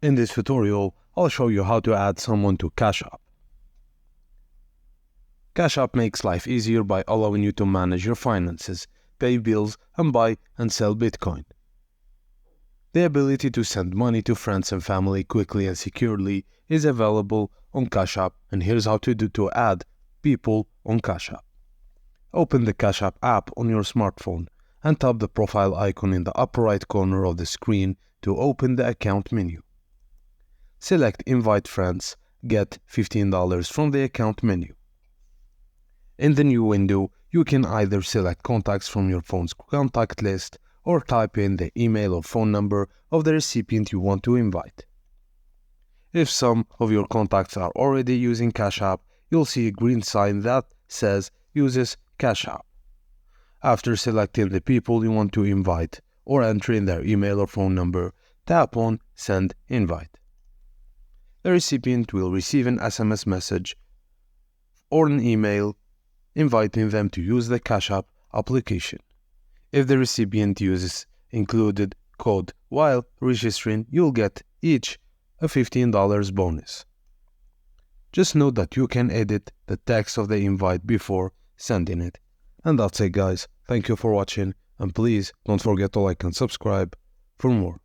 In this tutorial, I'll show you how to add someone to Cash App. Cash App makes life easier by allowing you to manage your finances, pay bills, and buy and sell Bitcoin. The ability to send money to friends and family quickly and securely is available on Cash App, and here's how to add people on Cash App. Open the Cash App app on your smartphone and tap the profile icon in the upper right corner of the screen to open the account menu. Select Invite Friends, get $15 from the account menu. In the new window, you can either select contacts from your phone's contact list or type in the email or phone number of the recipient you want to invite. If some of your contacts are already using Cash App, you'll see a green sign that says Uses Cash App. After selecting the people you want to invite or entering their email or phone number, tap on Send Invite. The recipient will receive an SMS message or an email inviting them to use the Cash App application. If the recipient uses included code while registering, you'll get each a $15 bonus. Just note that you can edit the text of the invite before sending it. And that's it, guys. Thank you for watching, and please don't forget to like and subscribe for more.